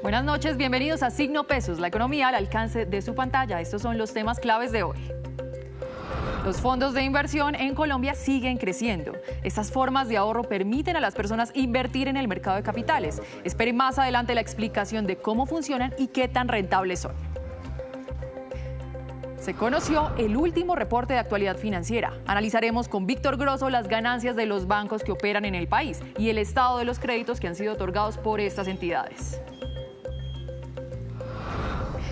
Buenas noches, bienvenidos a Signo Pesos, la economía al alcance de su pantalla. Estos son los temas claves de hoy. Los fondos de inversión en Colombia siguen creciendo. Estas formas de ahorro permiten a las personas invertir en el mercado de capitales. Esperen más adelante la explicación de cómo funcionan y qué tan rentables son. Se conoció el último reporte de actualidad financiera. Analizaremos con Víctor Grosso las ganancias de los bancos que operan en el país y el estado de los créditos que han sido otorgados por estas entidades.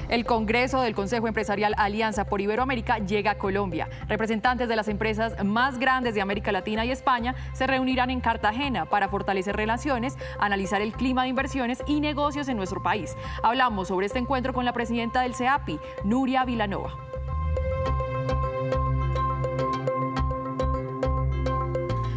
El Congreso del Consejo Empresarial Alianza por Iberoamérica llega a Colombia. Representantes de las empresas más grandes de América Latina y España se reunirán en Cartagena para fortalecer relaciones, analizar el clima de inversiones y negocios en nuestro país. Hablamos sobre este encuentro con la presidenta del CEAPI, Nuria Vilanova.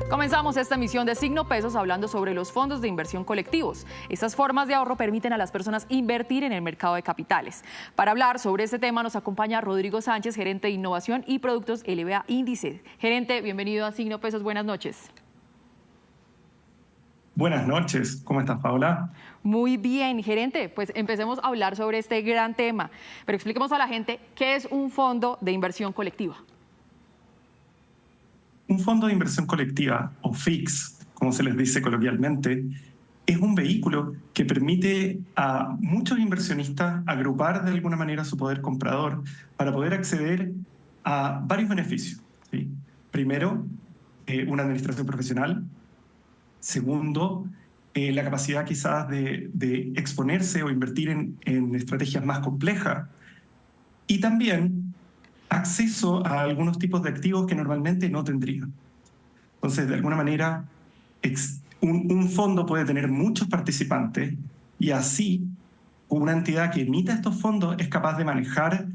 Comenzamos esta emisión de Signo Pesos hablando sobre los fondos de inversión colectivos. Estas formas de ahorro permiten a las personas invertir en el mercado de capitales. Para hablar sobre este tema nos acompaña Rodrigo Sánchez, gerente de innovación y productos LBA Índice. Gerente, bienvenido a Signo Pesos, buenas noches. Buenas noches, ¿cómo estás, Paola? Muy bien, gerente, pues empecemos a hablar sobre este gran tema, pero expliquemos a la gente qué es un fondo de inversión colectiva. Un fondo de inversión colectiva, o FIX, como se les dice coloquialmente, es un vehículo que permite a muchos inversionistas agrupar de alguna manera su poder comprador para poder acceder a varios beneficios, ¿sí? Primero, una administración profesional. Segundo, la capacidad quizás de exponerse o invertir en estrategias más complejas. Y también acceso a algunos tipos de activos que normalmente no tendría. Entonces, de alguna manera, un fondo puede tener muchos participantes y así una entidad que emita estos fondos es capaz de manejar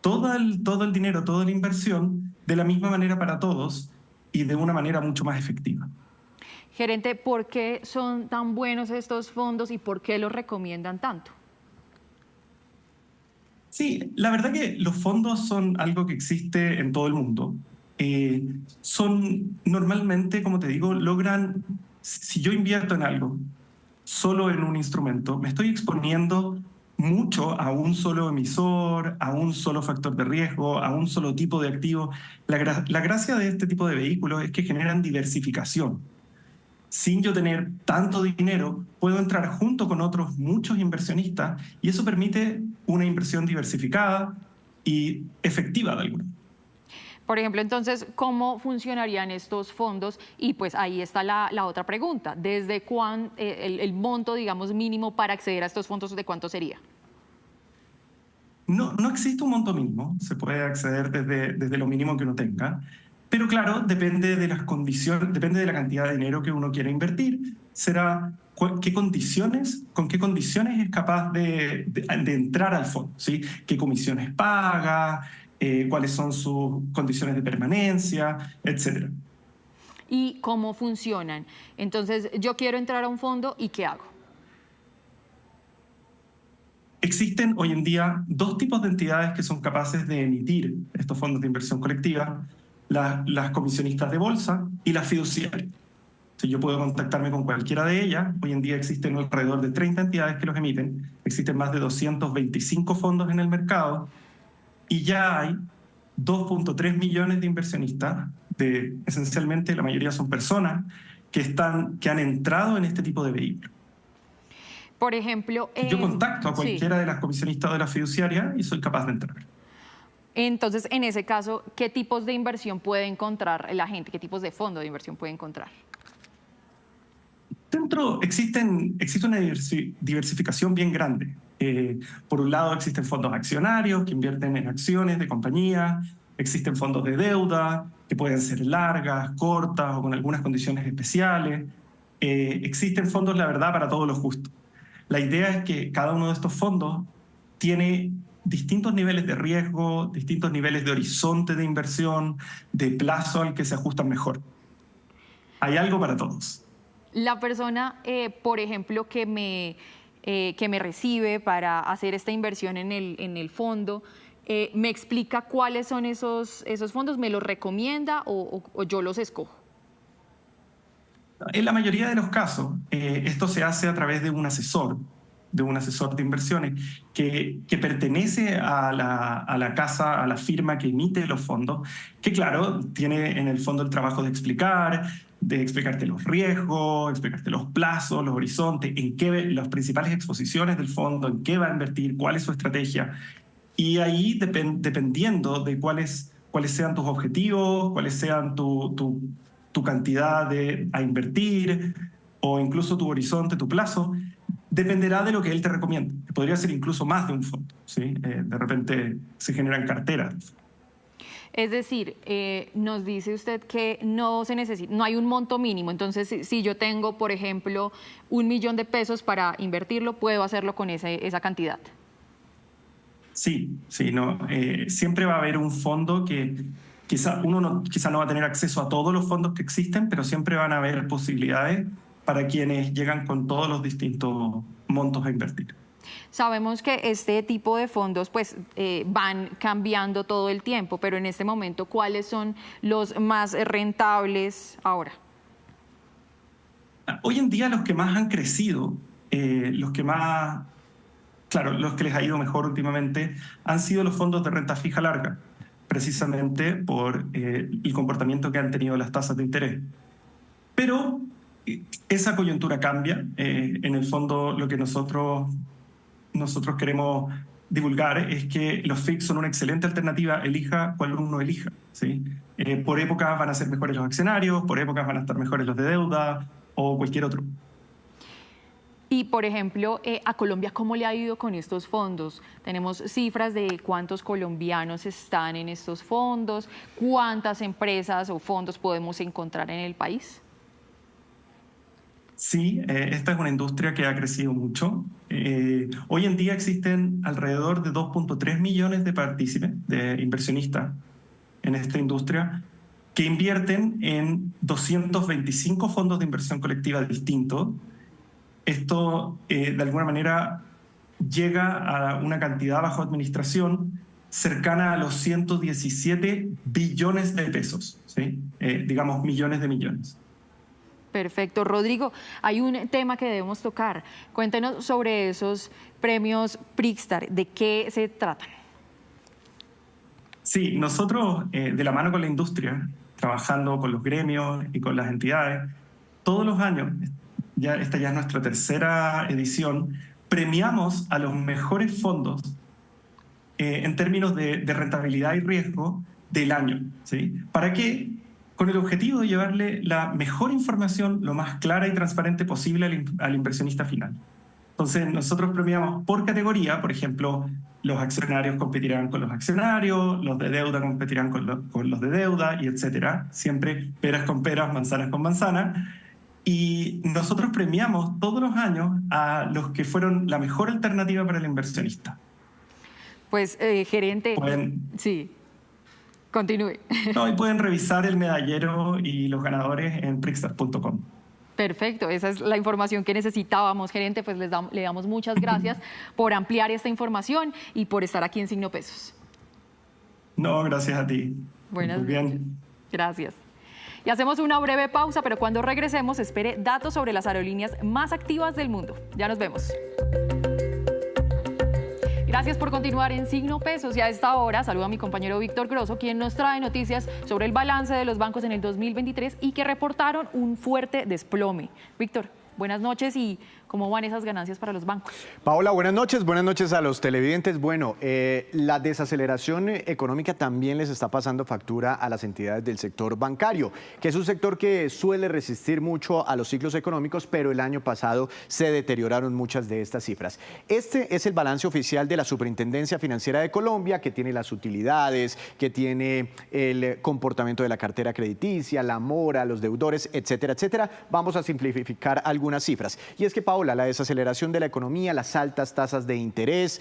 todo el dinero, toda la inversión de la misma manera para todos y de una manera mucho más efectiva. Gerente, ¿por qué son tan buenos estos fondos y por qué los recomiendan tanto? Sí, la verdad que los fondos son algo que existe en todo el mundo. Son normalmente, como te digo, logran, si yo invierto en algo, solo en un instrumento, me estoy exponiendo mucho a un solo emisor, a un solo factor de riesgo, a un solo tipo de activo. La gracia de este tipo de vehículos es que generan diversificación. Sin yo tener tanto dinero, puedo entrar junto con otros muchos inversionistas y eso permite una inversión diversificada y efectiva de alguna. Por ejemplo, entonces, ¿cómo funcionarían estos fondos? Y pues ahí está la otra pregunta. ¿Desde cuán el monto, digamos, mínimo para acceder a estos fondos, de cuánto sería? No existe un monto mínimo, se puede acceder desde lo mínimo que uno tenga. Pero claro, depende de las condiciones, depende de la cantidad de dinero que uno quiera invertir. Será con qué condiciones es capaz de entrar al fondo, ¿sí? ¿Qué comisiones paga? ¿Cuáles son sus condiciones de permanencia? Etcétera. ¿Y cómo funcionan? Entonces, yo quiero entrar a un fondo y ¿qué hago? Existen hoy en día dos tipos de entidades que son capaces de emitir estos fondos de inversión colectiva. Las comisionistas de bolsa y las fiduciarias. Si yo puedo contactarme con cualquiera de ellas, hoy en día existen alrededor de 30 entidades que los emiten, existen más de 225 fondos en el mercado y ya hay 2.3 millones de inversionistas, esencialmente la mayoría son personas que han entrado en este tipo de vehículos. Por ejemplo, yo contacto a cualquiera de las comisionistas o de las fiduciarias y soy capaz de entrar. Entonces, en ese caso, ¿qué tipos de inversión puede encontrar la gente? ¿Qué tipos de fondo de inversión puede encontrar? Existe una diversificación bien grande. Por un lado, existen fondos accionarios que invierten en acciones de compañías, existen fondos de deuda que pueden ser largas, cortas o con algunas condiciones especiales. Existen fondos, la verdad, para todos los gustos. La idea es que cada uno de estos fondos tiene distintos niveles de riesgo, distintos niveles de horizonte de inversión, de plazo al que se ajustan mejor. Hay algo para todos. La persona, por ejemplo, que me recibe para hacer esta inversión en el fondo, ¿me explica cuáles son esos fondos? ¿Me los recomienda o yo los escojo? En la mayoría de los casos, esto se hace a través de un asesor de un asesor de inversiones que pertenece a la casa, a la firma que emite los fondos, que claro, tiene en el fondo el trabajo de explicarte los riesgos, explicarte los plazos, los horizontes, las principales exposiciones del fondo, en qué va a invertir, cuál es su estrategia. Y ahí, dependiendo de cuáles sean tus objetivos, cuáles sean tu cantidad a invertir, o incluso tu horizonte, tu plazo, dependerá de lo que él te recomienda. Podría ser incluso más de un fondo, ¿sí? De repente se generan carteras. Es decir, nos dice usted que no hay un monto mínimo. Entonces, si yo tengo, por ejemplo, 1 millón de pesos para invertirlo, puedo hacerlo con esa cantidad. Sí, no, siempre va a haber un fondo que quizá no va a tener acceso a todos los fondos que existen, pero siempre van a haber posibilidades para quienes llegan con todos los distintos montos a invertir. Sabemos que este tipo de fondos pues, van cambiando todo el tiempo, pero en este momento, ¿cuáles son los más rentables ahora? Hoy en día los que más han crecido, los que les ha ido mejor últimamente, han sido los fondos de renta fija larga, precisamente por el comportamiento que han tenido las tasas de interés. Pero esa coyuntura cambia. En el fondo, lo que nosotros queremos divulgar es que los FIX son una excelente alternativa, elija cuál uno elija, ¿sí? Por épocas van a ser mejores los accionarios, por épocas van a estar mejores los de deuda o cualquier otro. Y, por ejemplo, a Colombia, ¿cómo le ha ido con estos fondos? Tenemos cifras de cuántos colombianos están en estos fondos, cuántas empresas o fondos podemos encontrar en el país. Sí, esta es una industria que ha crecido mucho. Hoy en día existen alrededor de 2.3 millones de partícipes, de inversionistas en esta industria, que invierten en 225 fondos de inversión colectiva distintos. Esto, de alguna manera, llega a una cantidad bajo administración cercana a los 117 billones de pesos, ¿sí? Digamos millones de millones. Perfecto. Rodrigo, hay un tema que debemos tocar. Cuéntenos sobre esos premios Prixtar. ¿De qué se tratan? Sí, nosotros, de la mano con la industria, trabajando con los gremios y con las entidades, todos los años, esta ya es nuestra tercera edición, premiamos a los mejores fondos en términos de rentabilidad y riesgo del año, ¿sí? ¿Para qué? Con el objetivo de llevarle la mejor información lo más clara y transparente posible al inversionista final. Entonces, nosotros premiamos por categoría. Por ejemplo, los accionarios competirán con los accionarios, los de deuda competirán con los de deuda, y etcétera. Siempre peras con peras, manzanas con manzanas. Y nosotros premiamos todos los años a los que fueron la mejor alternativa para el inversionista. Pues, gerente... Sí. Continúe. No, y pueden revisar el medallero y los ganadores en Prixtar.com. Perfecto, esa es la información que necesitábamos, gerente. Pues le damos muchas gracias por ampliar esta información y por estar aquí en Signo Pesos. No, gracias a ti. Buenas noches. Bien. Gracias. Y hacemos una breve pausa, pero cuando regresemos espere datos sobre las aerolíneas más activas del mundo. Ya nos vemos. Gracias por continuar en Signo Pesos, y a esta hora saludo a mi compañero Víctor Grosso, quien nos trae noticias sobre el balance de los bancos en el 2023 y que reportaron un fuerte desplome. Víctor, buenas noches, y ¿cómo van esas ganancias para los bancos? Paola, buenas noches a los televidentes. Bueno, la desaceleración económica también les está pasando factura a las entidades del sector bancario, que es un sector que suele resistir mucho a los ciclos económicos, pero el año pasado se deterioraron muchas de estas cifras. Este es el balance oficial de la Superintendencia Financiera de Colombia, que tiene las utilidades, que tiene el comportamiento de la cartera crediticia, la mora, los deudores, etcétera, etcétera. Vamos a simplificar algunas cifras. Y es que, Paola, la desaceleración de la economía, las altas tasas de interés,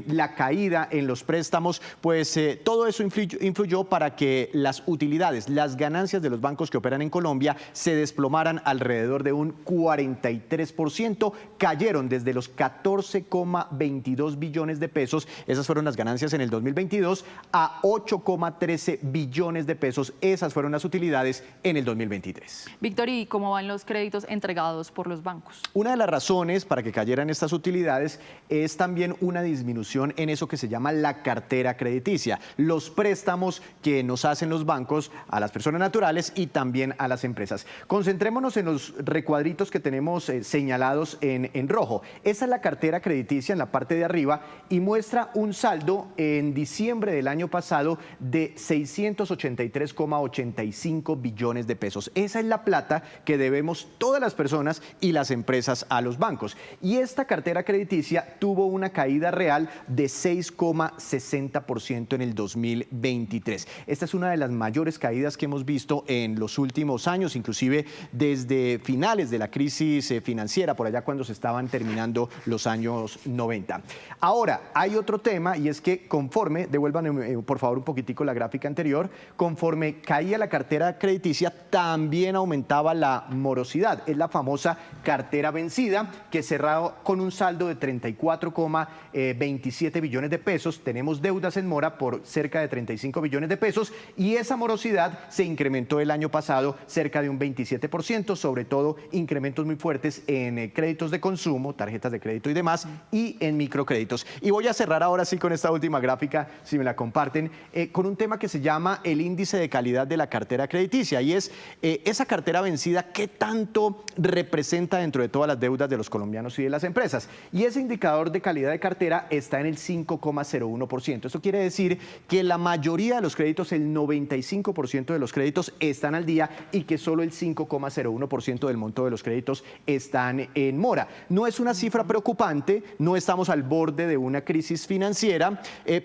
la caída en los préstamos, pues todo eso influyó para que las utilidades, las ganancias de los bancos que operan en Colombia se desplomaran alrededor de un 43%, cayeron desde los 14,22 billones de pesos, esas fueron las ganancias en el 2022, a 8,13 billones de pesos, esas fueron las utilidades en el 2023. Víctor, ¿y cómo van los créditos entregados por los bancos? Una de las razones para que cayeran estas utilidades es también una disminución en eso que se llama la cartera crediticia, los préstamos que nos hacen los bancos a las personas naturales y también a las empresas. Concentrémonos en los recuadritos que tenemos señalados en rojo. Esa es la cartera crediticia en la parte de arriba y muestra un saldo en diciembre del año pasado de 683,85 billones de pesos. Esa es la plata que debemos todas las personas y las empresas a los bancos. Y esta cartera crediticia tuvo una caída real de 6,60% en el 2023. Esta es una de las mayores caídas que hemos visto en los últimos años, inclusive desde finales de la crisis financiera, por allá cuando se estaban terminando los años 90. Ahora, hay otro tema y es que conforme, devuélvanme por favor un poquitico la gráfica anterior, conforme caía la cartera crediticia, también aumentaba la morosidad. Es la famosa cartera vencida que cerró con un saldo de 34,27 billones de pesos. Tenemos deudas en mora por cerca de 35 billones de pesos y esa morosidad se incrementó el año pasado cerca de un 27%, sobre todo incrementos muy fuertes en créditos de consumo, tarjetas de crédito y demás, y en microcréditos. Y voy a cerrar ahora sí con esta última gráfica, si me la comparten, con un tema que se llama el índice de calidad de la cartera crediticia, y es esa cartera vencida, ¿qué tanto representa dentro de todas las deudas de los colombianos y de las empresas? Y ese indicador de calidad de cartera está en el 5,01%. Esto quiere decir que la mayoría de los créditos, el 95% de los créditos están al día y que solo el 5,01% del monto de los créditos están en mora. No es una cifra preocupante, no estamos al borde de una crisis financiera,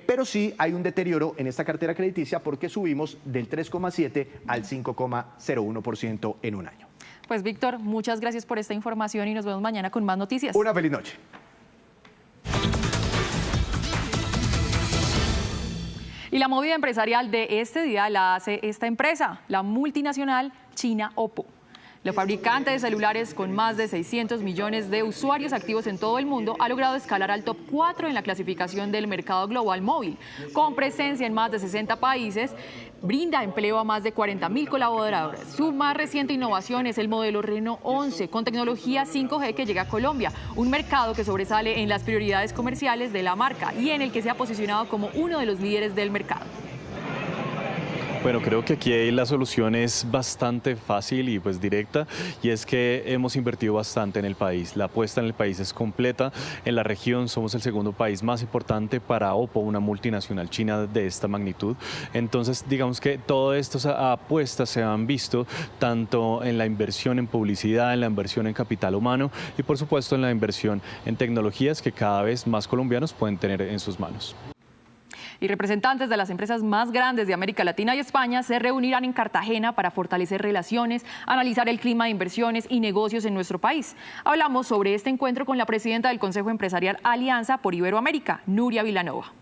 pero sí hay un deterioro en esta cartera crediticia porque subimos del 3,7 al 5,01% en un año. Pues Víctor, muchas gracias por esta información y nos vemos mañana con más noticias. Una feliz noche. Y la movida empresarial de este día la hace esta empresa, la multinacional china Oppo. La fabricante de celulares con más de 600 millones de usuarios activos en todo el mundo ha logrado escalar al top 4 en la clasificación del mercado global móvil. Con presencia en más de 60 países, brinda empleo a más de 40.000 colaboradores. Su más reciente innovación es el modelo Reno 11 con tecnología 5G que llega a Colombia, un mercado que sobresale en las prioridades comerciales de la marca y en el que se ha posicionado como uno de los líderes del mercado. Bueno, creo que aquí la solución es bastante fácil y pues directa, y es que hemos invertido bastante en el país. La apuesta en el país es completa. En la región somos el segundo país más importante para Oppo, una multinacional china de esta magnitud. Entonces, digamos que todas estas apuestas se han visto tanto en la inversión en publicidad, en la inversión en capital humano y por supuesto en la inversión en tecnologías que cada vez más colombianos pueden tener en sus manos. Y representantes de las empresas más grandes de América Latina y España se reunirán en Cartagena para fortalecer relaciones, analizar el clima de inversiones y negocios en nuestro país. Hablamos sobre este encuentro con la presidenta del Consejo Empresarial Alianza por Iberoamérica, Nuria Vilanova.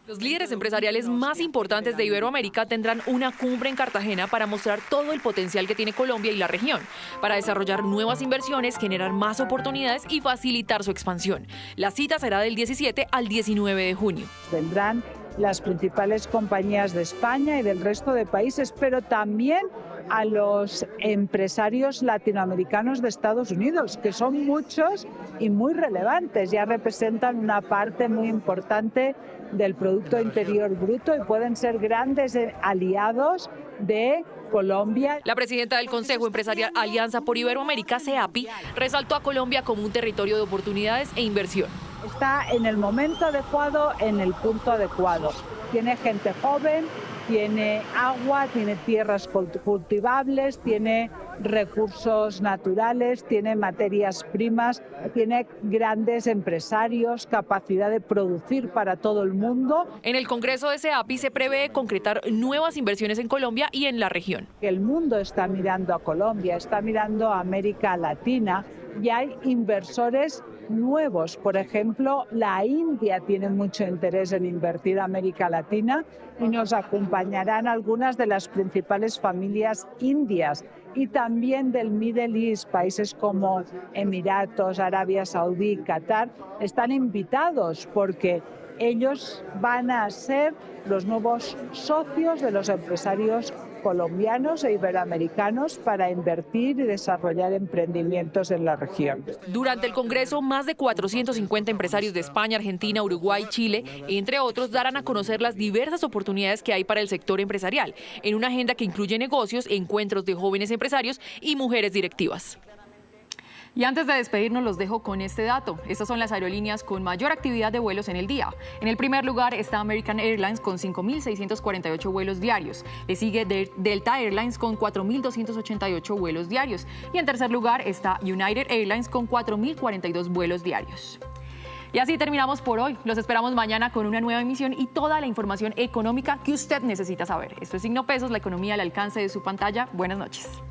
Los líderes empresariales más importantes de Iberoamérica tendrán una cumbre en Cartagena para mostrar todo el potencial que tiene Colombia y la región, para desarrollar nuevas inversiones, generar más oportunidades y facilitar su expansión. La cita será del 17 al 19 de junio. Vendrán las principales compañías de España y del resto de países, pero también a los empresarios latinoamericanos de Estados Unidos, que son muchos y muy relevantes, ya representan una parte muy importante del Producto Interior Bruto y pueden ser grandes aliados de Colombia. La presidenta del Consejo Empresarial Alianza por Iberoamérica, CEAPI, resaltó a Colombia como un territorio de oportunidades e inversión. Está en el momento adecuado, en el punto adecuado. Tiene gente joven, tiene agua, tiene tierras cultivables, tiene recursos naturales, tiene materias primas, tiene grandes empresarios, capacidad de producir para todo el mundo. En el Congreso de CEAPI se prevé concretar nuevas inversiones en Colombia y en la región. El mundo está mirando a Colombia, está mirando a América Latina y hay inversores nuevos. Por ejemplo, la India tiene mucho interés en invertir en América Latina y nos acompañarán algunas de las principales familias indias y también del Middle East, países como Emiratos, Arabia Saudí, Qatar, están invitados porque ellos van a ser los nuevos socios de los empresarios colombianos e iberoamericanos para invertir y desarrollar emprendimientos en la región. Durante el Congreso, más de 450 empresarios de España, Argentina, Uruguay, Chile, entre otros, darán a conocer las diversas oportunidades que hay para el sector empresarial, en una agenda que incluye negocios, encuentros de jóvenes empresarios y mujeres directivas. Y antes de despedirnos, los dejo con este dato. Estas son las aerolíneas con mayor actividad de vuelos en el día. En el primer lugar está American Airlines con 5.648 vuelos diarios. Le sigue Delta Airlines con 4.288 vuelos diarios. Y en tercer lugar está United Airlines con 4.042 vuelos diarios. Y así terminamos por hoy. Los esperamos mañana con una nueva emisión y toda la información económica que usted necesita saber. Esto es Signo Pesos, la economía al alcance de su pantalla. Buenas noches.